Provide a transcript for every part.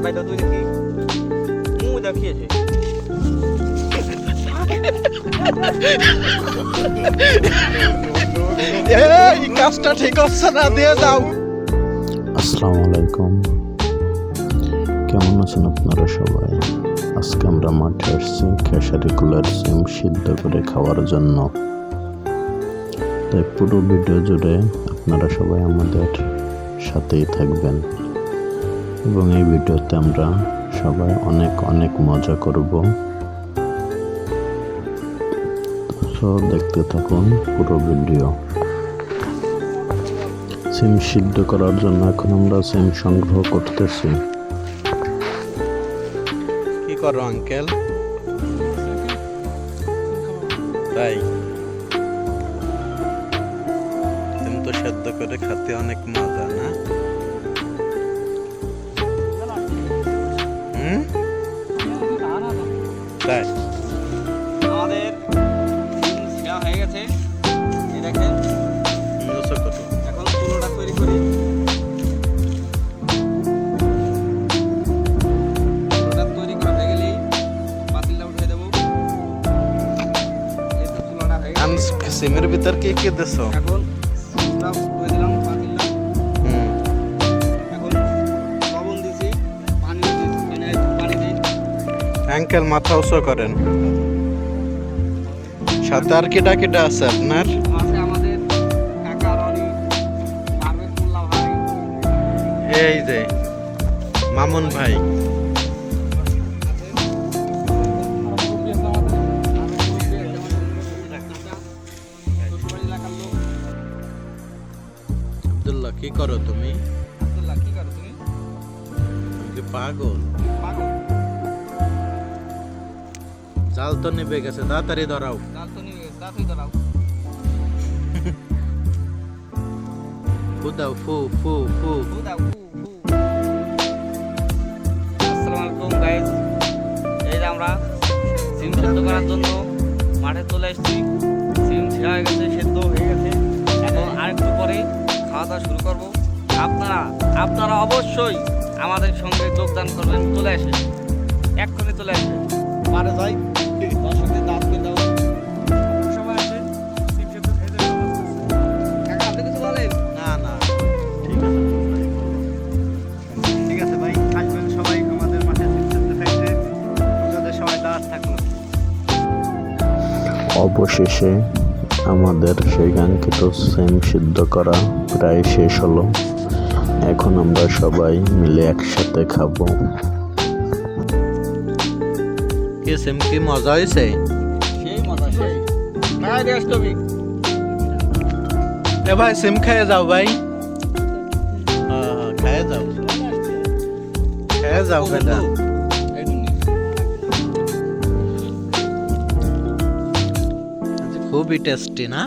ভাই তো তুই দেখি মুখ দেখিয়েছে এই কাজটা ঠিক হচ্ছে না, দিয়ে দাও। আসসালামু আলাইকুম, কেমন আছেন আপনারা সবাই? আজকে আমরা মাঠে আসছি খেসারি কুলার সিম সিদ্ধ করে খাওয়ার জন্য। তাই পুরো ভিডিও জুড়ে আপনারা সবাই আমাদের সাথেই থাকবেন এবং এই ভিডিওতে আমরা সবাই অনেক অনেক মজা করব। তো দেখতে থাকুন পুরো ভিডিও। সিম সিদ্ধ করার জন্য এখন আমরা সিম সংগ্রহ করতেছি। কি করো আঙ্কেল? তাই সিম তো সেদ্ধ করে খেতে অনেক মজা না? তাই আমাদের ছেঁড়া হয়ে গেছে। এই দেখেন এখন তুলোটা তৈরি করি। তুলোটা তৈরি করা হয়ে গেলেই পাতিলটা উঠিয়ে দেবো। এই তো তুলোটা হয়ে গেছে। সিমের ভিতর কি কি দিছ? এখন তুলোটা উঠিয়ে দিলাম পাতিলটা। এখন লবণ দিছি, পানি দিই। আঙ্কেল মাথা উঁচু করেন। সাথে আর কিটা কিটা আছে আপনার? আছে আমাদের কাকা রনি, পারভেজ মোল্লা ভাই, এই যে মামুন ভাই। আব্দুল্লাহ কি করো তুমি? কি করো তুমি? তুমি কি পাগল? পাগল? জাল তো নিবে গেছে, তাড়াতাড়ি ধরাও। জাল তো নিয়ে গেছে, তাড়াতাড়ি ধরাও। ফু দাও, ফু ফু ফু। ফু দাও, ফু, ফু। আসসালামু আলাইকুম গাইস। এই যে আমরা সিম সেদ্ধ করার জন্য মাঠে চলে এসেছি। সিম ছেঁড়া হয়ে গেছে, সেদ্ধ হয়ে গেছে। এখন আরেকটু পরে খাওয়া দাওয়া শুরু করব। আপনারা অবশ্যই আমাদের সঙ্গে যোগদান করবেন। চলে আসে, এক্ষুনি চলে আসে। মারে যাই। দর্শকদের দাঁত করে দাও। সবাই আসে, সিম সেদ্ধ খেয়ে যাবে। কাকা আপনি কিছু বলেন? না না, ঠিক আছে ঠিক আছে ভাই, আসবেন সবাই আমাদের মাঠে সিম সেদ্ধ খাইতে। আপনাদের সবাই দাঁত থাকুন। অবশেষে আমাদের সেই কাঙ্ক্ষিত সিম সিদ্ধ করা প্রায় শেষ হলো। এখন আমরা সবাই মিলে একসাথে খাবো। কি সিম কি মজা হয়েছে? সেই মজা সেই। ভাই রেস্ট হবে। এ ভাই সিম খেয়ে যাও ভাই। খেয়ে যাও, খেয়ে যাও বেটা। খুবই টেস্টি না?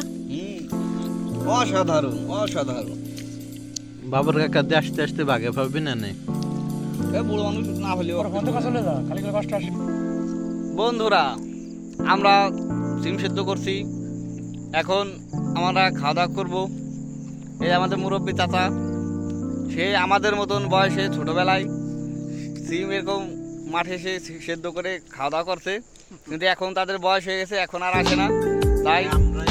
অসাধারণ অসাধারণ। বাবুর কাকা দিয়ে আসতে আসতে বাগে পাবি না নে? বুড়ো মানুষ না হলেও বন্ধুরা, আমরা সিম সেদ্ধ করছি। এখন আমরা খাওয়া দাওয়া করবো। এই আমাদের মুরব্বী চাচা, সে আমাদের মতন বয়সে ছোটবেলায় সিম এরকম মাঠে এসে সেদ্ধ করে খাওয়া দাওয়া করছে, কিন্তু এখন তাদের বয়স হয়ে গেছে, এখন আর আসে না। তাই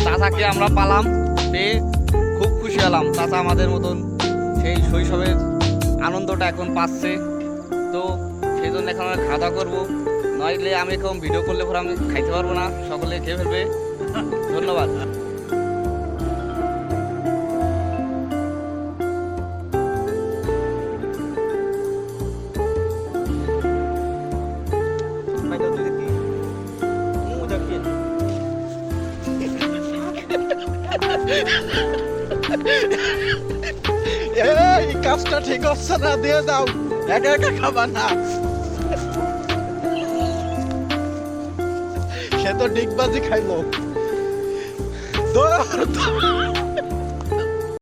চাচাকে আমরা পালাম, পেয়ে খুব খুশি হলাম। চাচা আমাদের মতন সেই শৈশবের আনন্দটা এখন পাচ্ছে। তো সেই জন্য এখন আমরা খাওয়া দাওয়া করবো। নইলে আমি এখন ভিডিও করলে পরে আমি খাইতে পারবো না, সকলে খেয়ে ফেলবে। ধন্যবাদ। এই কাজটা ঠিক হচ্ছে না, দিয়ে দাও। একা একা খাবার না। সে তো ডিগবাজি খাইলো।